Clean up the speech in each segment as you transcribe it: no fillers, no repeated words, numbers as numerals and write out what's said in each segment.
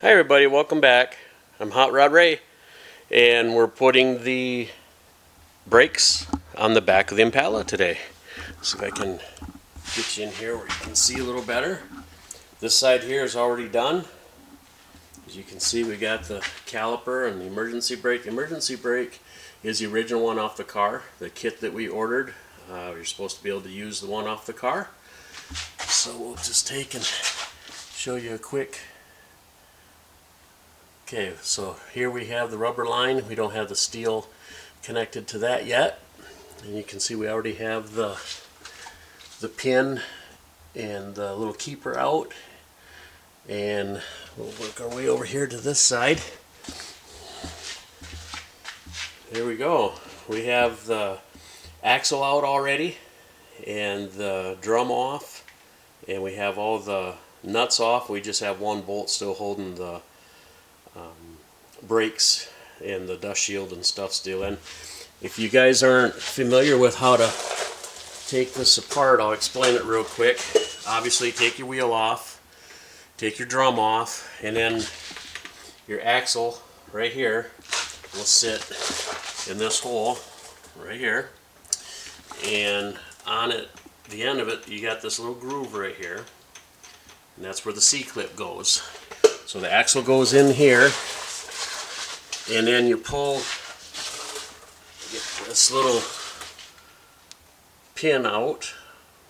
Hi everybody, welcome back. I'm Hot Rod Ray, and we're putting the brakes on the back of the Impala today. See if I can get you in here where you can see a little better. This side here is already done. As you can see, we got the caliper and the emergency brake. The emergency brake is the original one off the car, the kit that we ordered. You're supposed to be able to use the one off the car. So we'll just take and show you a quick. Okay, so here we have the rubber line. We don't have the steel connected to that yet. And you can see we already have the pin and the little keeper out. And we'll work our way over here to this side. There we go. We have the axle out already and the drum off. And we have all the nuts off. We just have one bolt still holding the brakes and the dust shield and stuff still in. If you guys aren't familiar with how to take this apart, I'll explain it real quick. Obviously, take your wheel off, take your drum off, and then your axle right here will sit in this hole right here. And on it, the end of it, you got this little groove right here, and that's where the C-clip goes. So the axle goes in here, and then you pull this little pin out.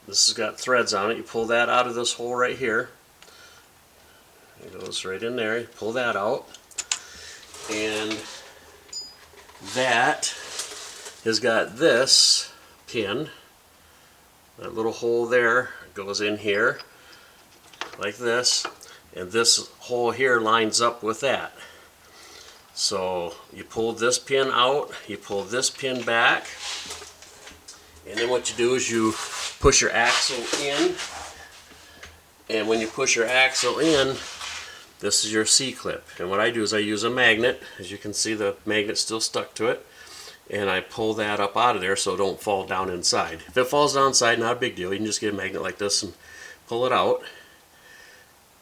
This has got threads on it. You pull that out of this hole right here. It goes right in there. You pull that out, and that has got this pin. That little hole there goes in here like this, and this hole here lines up with that. So you pull this pin out, you pull this pin back, and then what you do is you push your axle in, and when you push your axle in, this is your C-clip. And what I do is I use a magnet. As you can see, the magnet's still stuck to it, and I pull that up out of there so it don't fall down inside. If it falls down inside, not a big deal. You can just get a magnet like this and pull it out.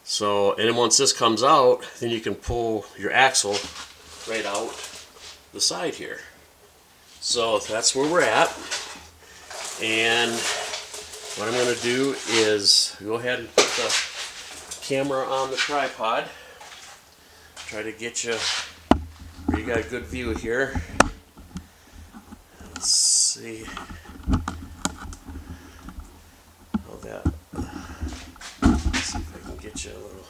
So, and then once this comes out, then you can pull your axle right out the side here. So that's where we're at. And what I'm going to do is go ahead and put the camera on the tripod. Try to get you where you got a good view here. Let's see how that. Let's see if I can get you a little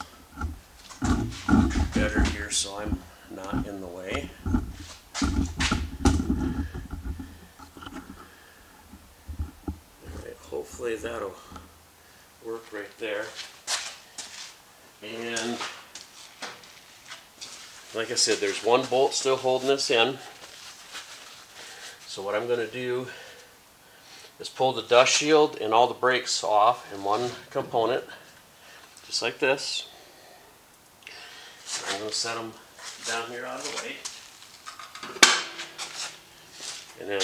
better here so I'm not in the way. Alright, hopefully that'll work right there. And like I said, there's one bolt still holding this in. So what I'm going to do is pull the dust shield and all the brakes off in one component, just like this. I'm going to set them down here out of the way, and then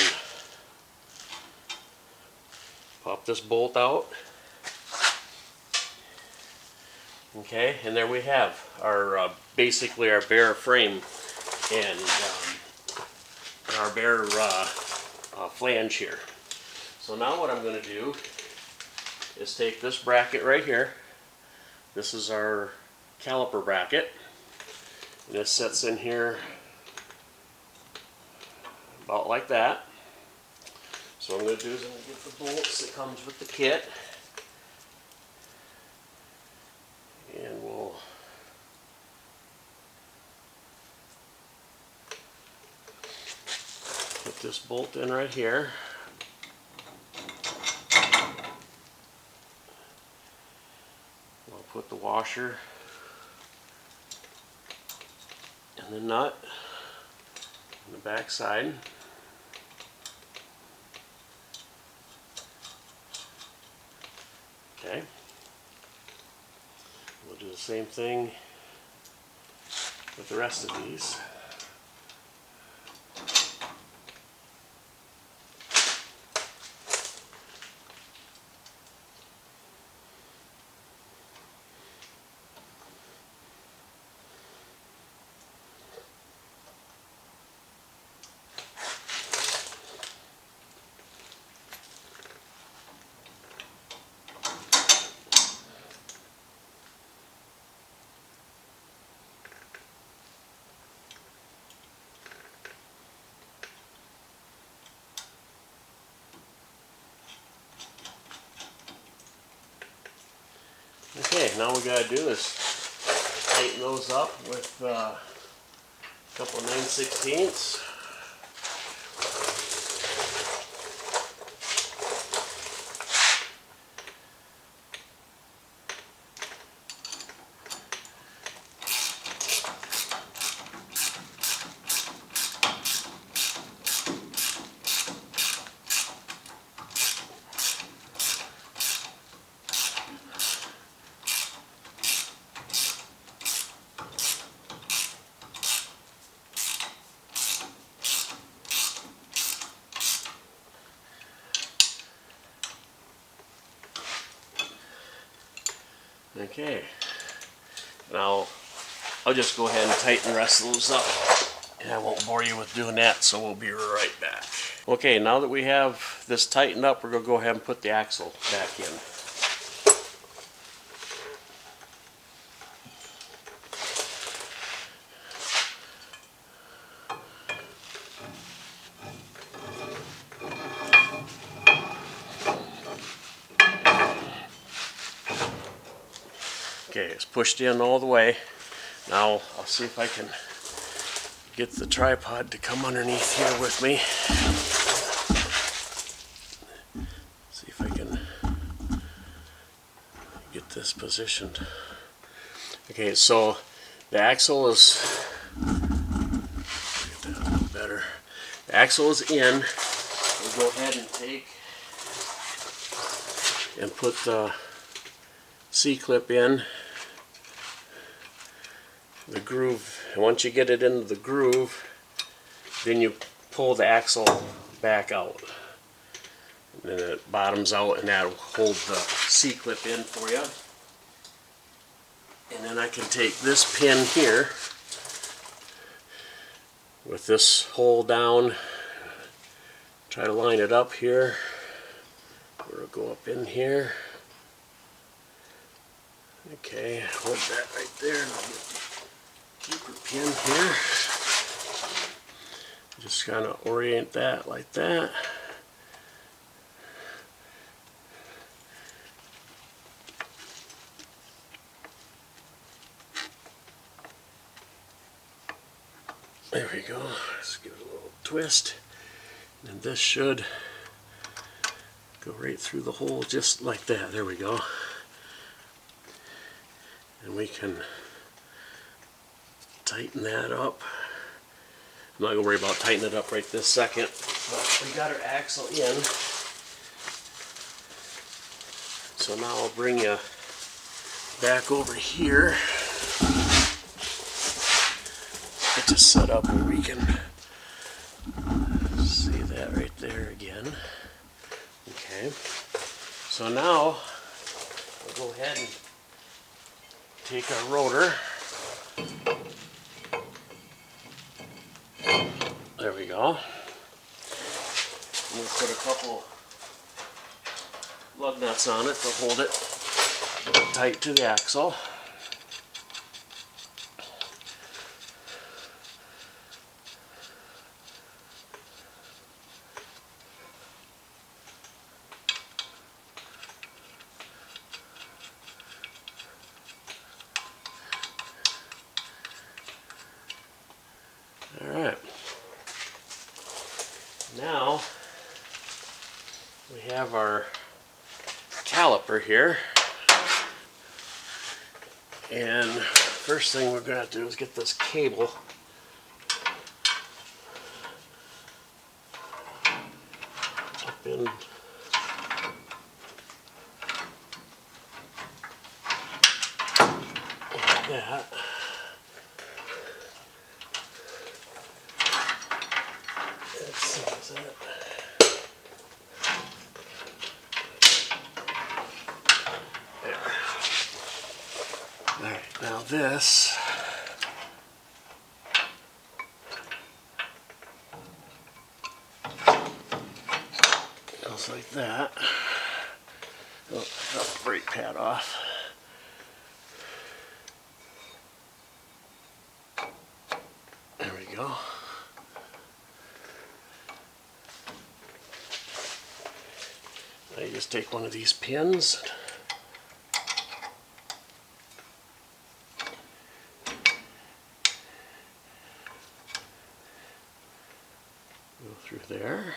pop this bolt out. Okay, and there we have our basically our bare frame and our bare flange here. So now what I'm going to do is take this bracket right here. This is our caliper bracket. And this sets in here about like that. So what I'm going to do is I'm going to get the bolts that comes with the kit. And we'll put this bolt in right here. We'll put the washer and the nut on the back side. Okay. We'll do the same thing with the rest of these. Okay, now we gotta do is tighten those up with a couple of 9/16. Okay, now I'll just go ahead and tighten the rest of those up, and I won't bore you with doing that, so we'll be right back. Okay, now that we have this tightened up, we're going to go ahead and put the axle back in. Okay, it's pushed in all the way. Now I'll see if I can get the tripod to come underneath here with me. See if I can get this positioned. Okay, so the axle is, get that a little better. The axle is in. We'll go ahead and take and put the C-clip in the groove, and once you get it into the groove, then you pull the axle back out, and then it bottoms out, and that'll hold the C-clip in for you. And then I can take this pin here with this hole down, try to line it up here. We'll go up in here. Okay, hold that right there, and I'll get the keeper pin here. Just kind of orient that like that. There we go. Let's give it a little twist. And this should go right through the hole just like that. There we go. And we can tighten that up. I'm not going to worry about tightening it up right this second, but we got our axle in. So now I'll bring you back over here. Get you set up where we can see that right there again. Okay, so now we'll go ahead and take our rotor. There we go. We'll put a couple lug nuts on it to hold it tight to the axle. Alright, now we have our caliper here, and first thing we're going to have to do is get this cable up in like that. Alright, now this goes like that. Oh, got the brake pad off. There we go. Now you just take one of these pins, through there.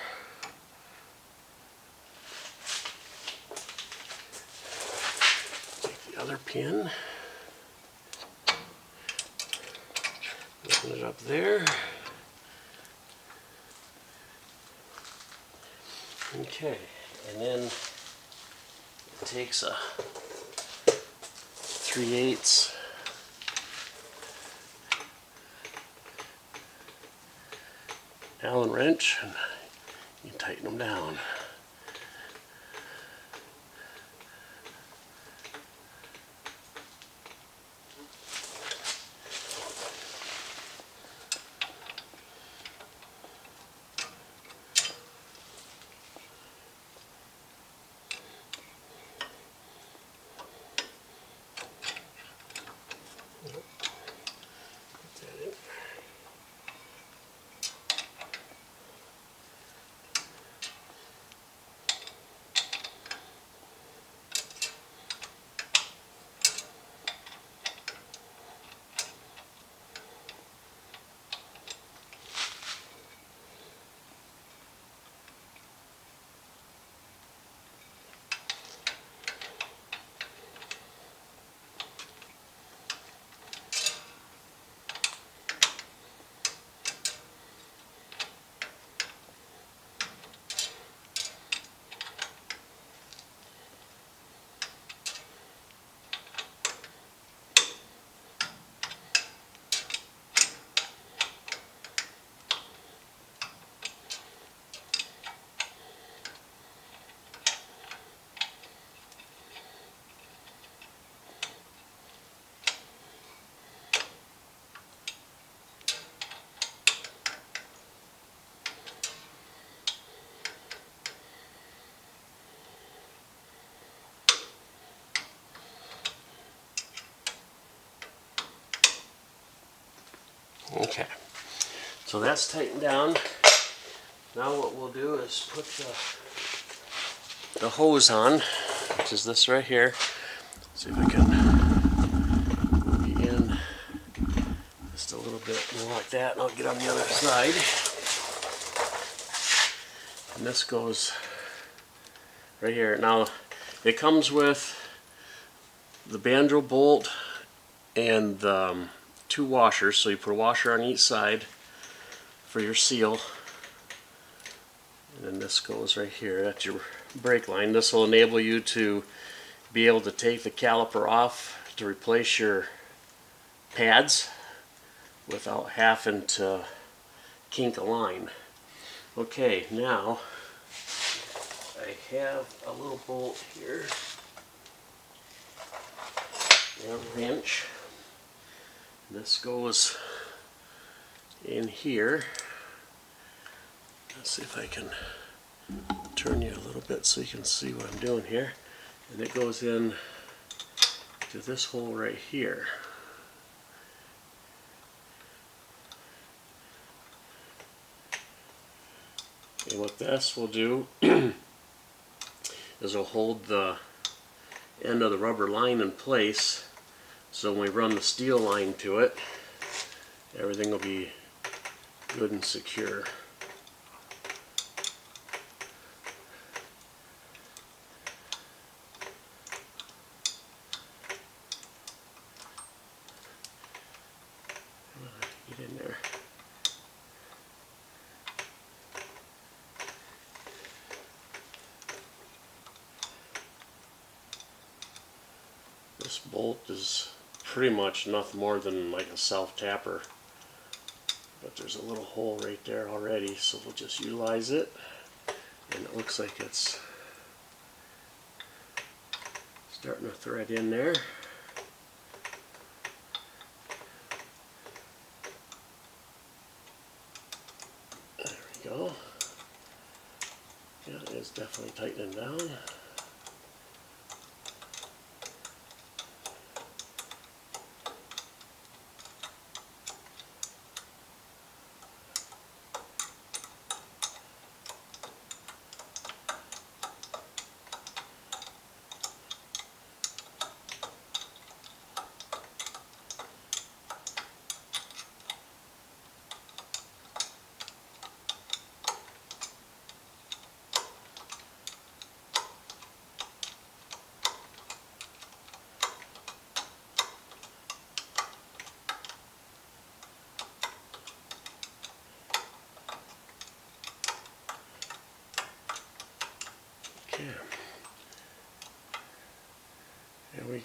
Take the other pin. Open it up there. Okay, and then it takes a 3/8 Allen wrench, and you tighten them down. Okay, so that's tightened down. Now what we'll do is put the hose on, which is this right here. See if I can begin just a little bit more like that, and I'll get on the other side. And this goes right here. Now it comes with the banjo bolt and the 2 washers, so you put a washer on each side for your seal, and then this goes right here. That's your brake line. This will enable you to be able to take the caliper off to replace your pads without having to kink a line. Okay, now I have a little bolt here and a wrench. This goes in here. Let's see if I can turn you a little bit so you can see what I'm doing here. And it goes in to this hole right here. And what this will do is it'll hold the end of the rubber line in place, so when we run the steel line to it, everything will be good and secure. Get in there. This bolt is pretty much nothing more than like a self-tapper, but there's a little hole right there already, so we'll just utilize it, and it looks like it's starting to thread in there. There we go. Yeah, it's definitely tightening down.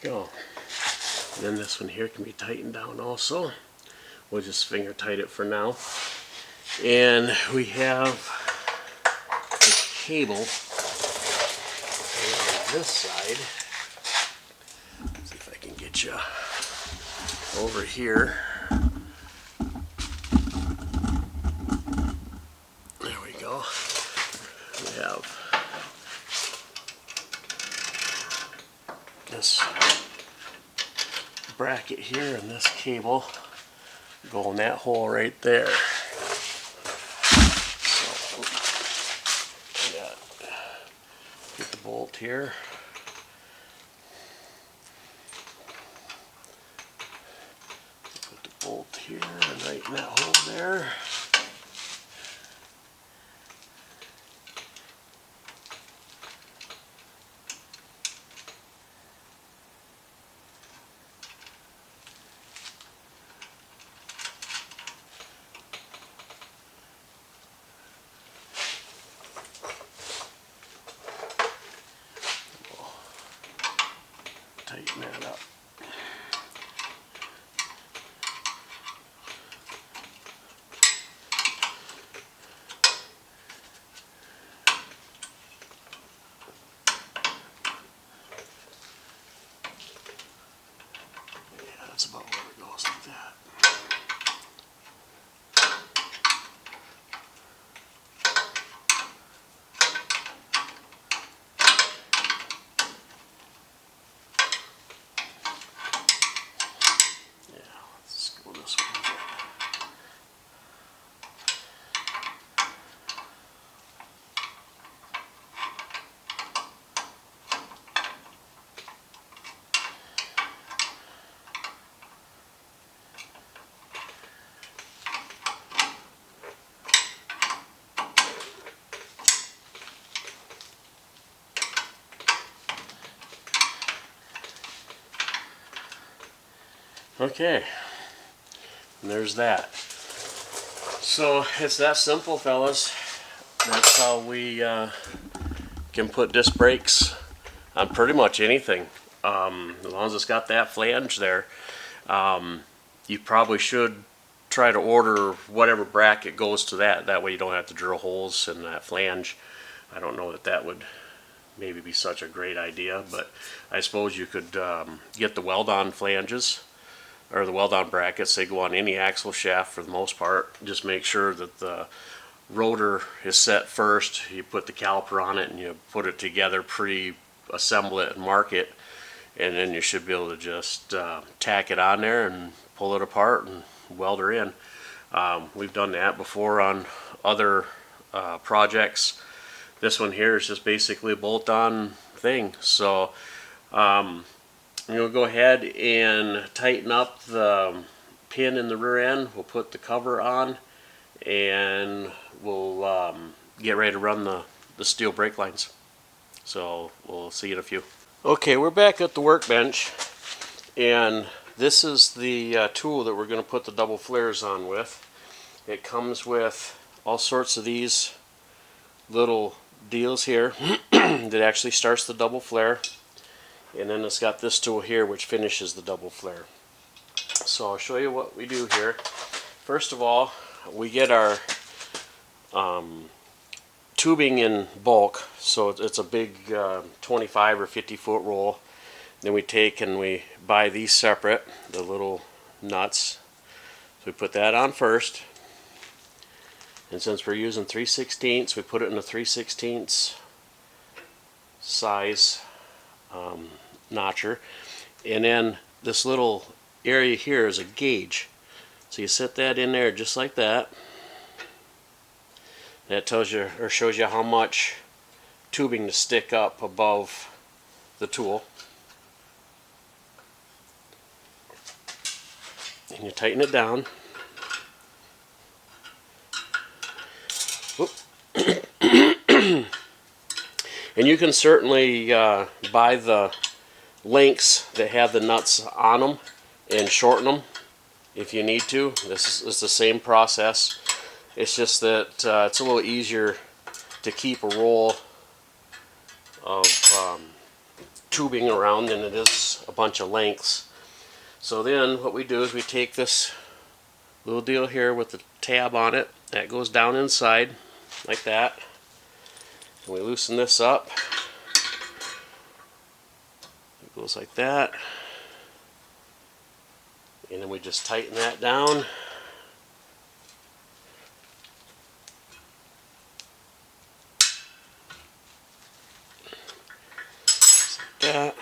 go. And then this one here can be tightened down also. We'll just finger tight it for now. And we have the cable on this side. Let's see if I can get you over here. There we go. We have this bracket here and this cable go in that hole right there. So I got get the bolt here. Put the bolt here and right in that hole there. Tighten that up. Yeah, that's about where it goes like that. Okay, and there's that. So it's that simple, fellas. That's how we can put disc brakes on pretty much anything. As long as it's got that flange there. You probably should try to order whatever bracket goes to that. That way you don't have to drill holes in that flange. I don't know that that would maybe be such a great idea, but I suppose you could get the weld-on flanges or the weld-on brackets. They go on any axle shaft for the most part. Just make sure that the rotor is set first. You put the caliper on it and you put it together, pre-assemble it and mark it, and then you should be able to just tack it on there and pull it apart and weld her in. We've done that before on other projects. This one here is just basically a bolt-on thing. So I'm going to go ahead and tighten up the pin in the rear end. We'll put the cover on and we'll get ready to run the steel brake lines. So we'll see you in a few. Okay, we're back at the workbench, and this is the tool that we're going to put the double flares on with. It comes with all sorts of these little deals here that actually starts the double flare, and then it's got this tool here which finishes the double flare. So I'll show you what we do here. First of all, we get our tubing in bulk, so it's a big 25 or 50 foot roll. Then we take and we buy these separate, the little nuts. So we put that on first, and since we're using 3/16, we put it in a 3/16 size notcher. And then this little area here is a gauge, so you set that in there just like that. That tells you or shows you how much tubing to stick up above the tool. And you tighten it down. And you can certainly buy the links that have the nuts on them and shorten them if you need to. This is the same process. It's just that it's a little easier to keep a roll of tubing around than it is a bunch of lengths. So then what we do is we take this little deal here with the tab on it that goes down inside like that, and we loosen this up. It goes like that, and then we just tighten that down. Just like that.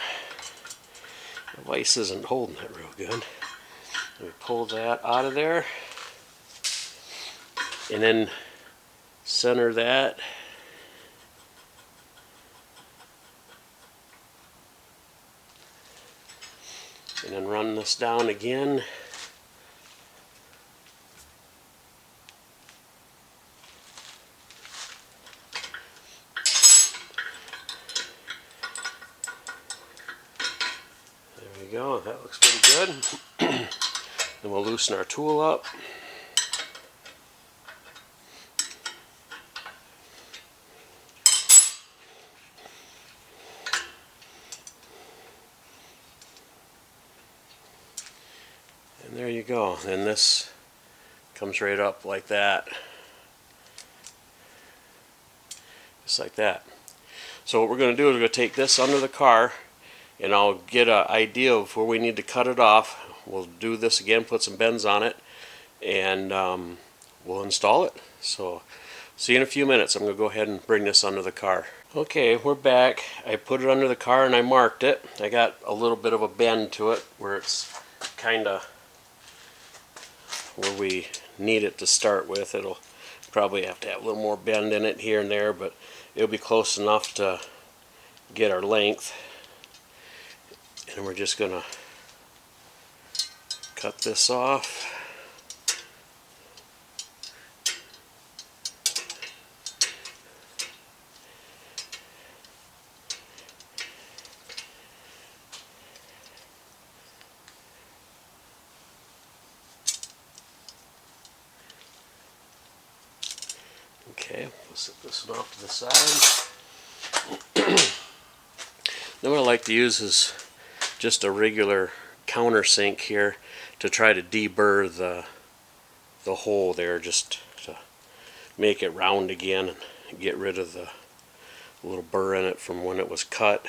The vise isn't holding it real good. And we pull that out of there, and then center that. And then run this down again. There we go, that looks pretty good. Then we'll loosen our tool up. And there you go. And this comes right up like that. Just like that. So what we're going to do is we're going to take this under the car, and I'll get an idea of where we need to cut it off. We'll do this again, put some bends on it, and we'll install it. So see you in a few minutes. I'm going to go ahead and bring this under the car. Okay, we're back. I put it under the car and I marked it. I got a little bit of a bend to it where it's kind of where we need it to start with. It'll probably have to have a little more bend in it here and there, but it'll be close enough to get our length. And we're just going to cut this off. Okay, we'll set this one off to the side. Then what I like to use is just a regular countersink here to try to deburr the hole there, just to make it round again and get rid of the little burr in it from when it was cut.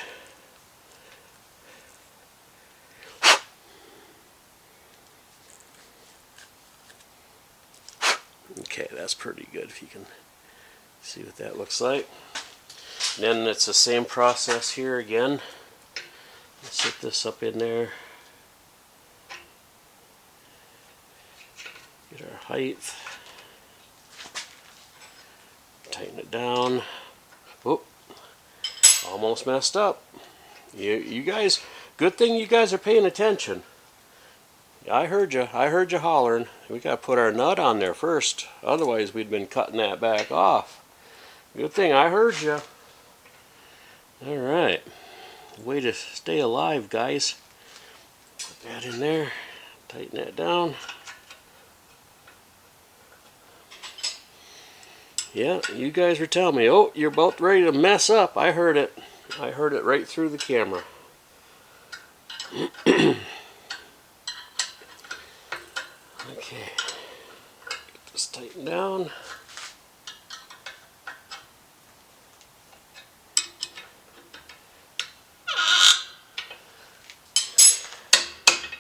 Okay, that's pretty good if you can see what that looks like. And then it's the same process here again. Let's set this up in there. Get our height. Tighten it down. Whoop. Almost messed up. You guys, good thing you guys are paying attention. I heard you. I heard you hollering. We got to put our nut on there first. Otherwise, we'd been cutting that back off. Good thing I heard you. All right. Way to stay alive, guys. Put that in there. Tighten that down. Yeah, you guys were telling me, oh, you're about ready to mess up. I heard it. I heard it right through the camera. Okay, get this tightened down.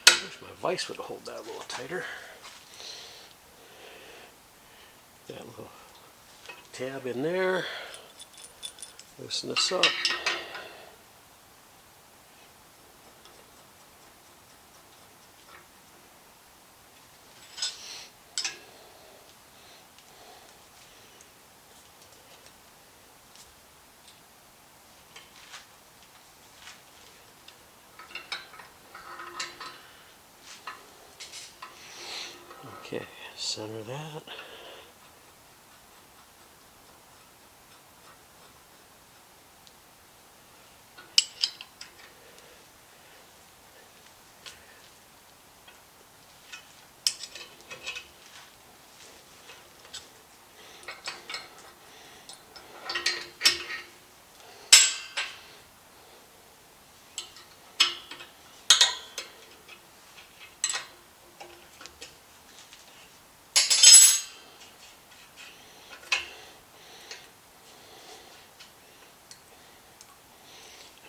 Wish my vise would hold that a little tighter. That little tab in there. Loosen this up. Okay, center that.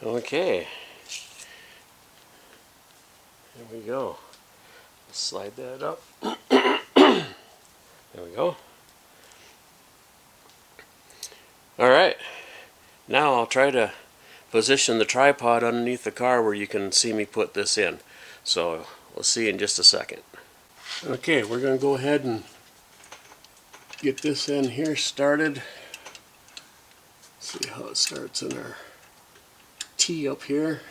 Okay. There we go. Slide that up. There we go. Alright. Now I'll try to position the tripod underneath the car where you can see me put this in. So we'll see in just a second. Okay, we're going to go ahead and get this in here started. See how it starts in our T up here.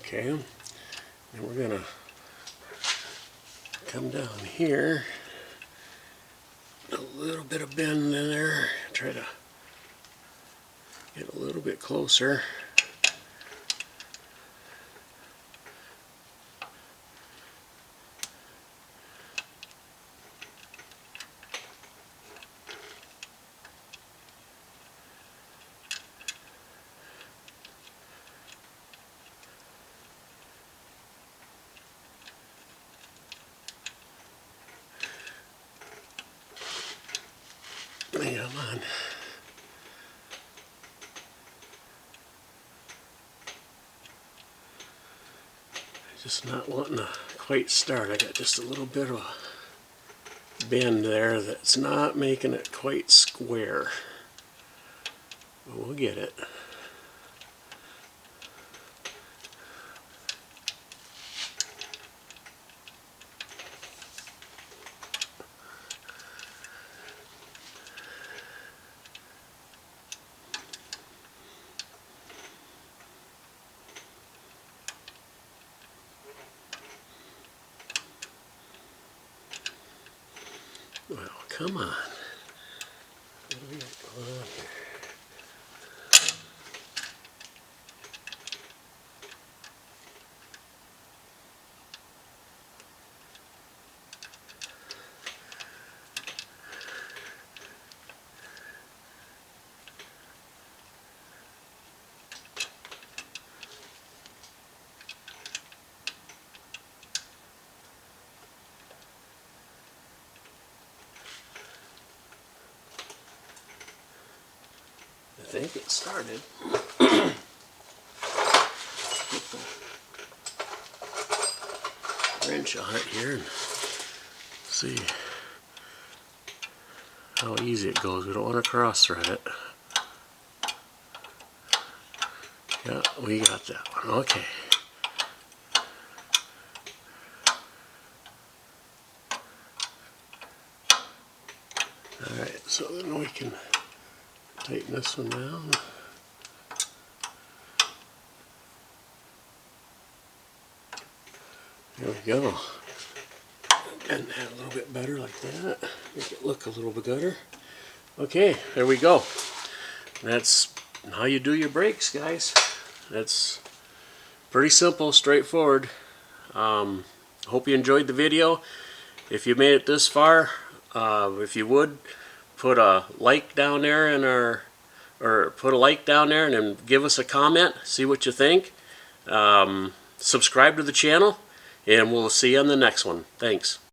Okay, and we're going to come down here, a little bit of bend in there, try to get a little bit closer. Come on. Just not wanting to quite start. I got just a little bit of a bend there that's not making it quite square. But we'll get it. Well, come on. What do we got going on here? I think it started. Put the wrench on it here and see how easy it goes. We don't want to cross thread it. Yeah, we got that one. Okay. Alright, so then we can tighten this one down. There we go. And that a little bit better like that. Make it look a little bit better. Okay, there we go. That's how you do your brakes, guys. That's pretty simple, straightforward. Hope you enjoyed the video. If you made it this far, if you would, put a like down there in our, or put a like down there and then give us a comment, see what you think. Subscribe to the channel, and we'll see you on the next one. Thanks.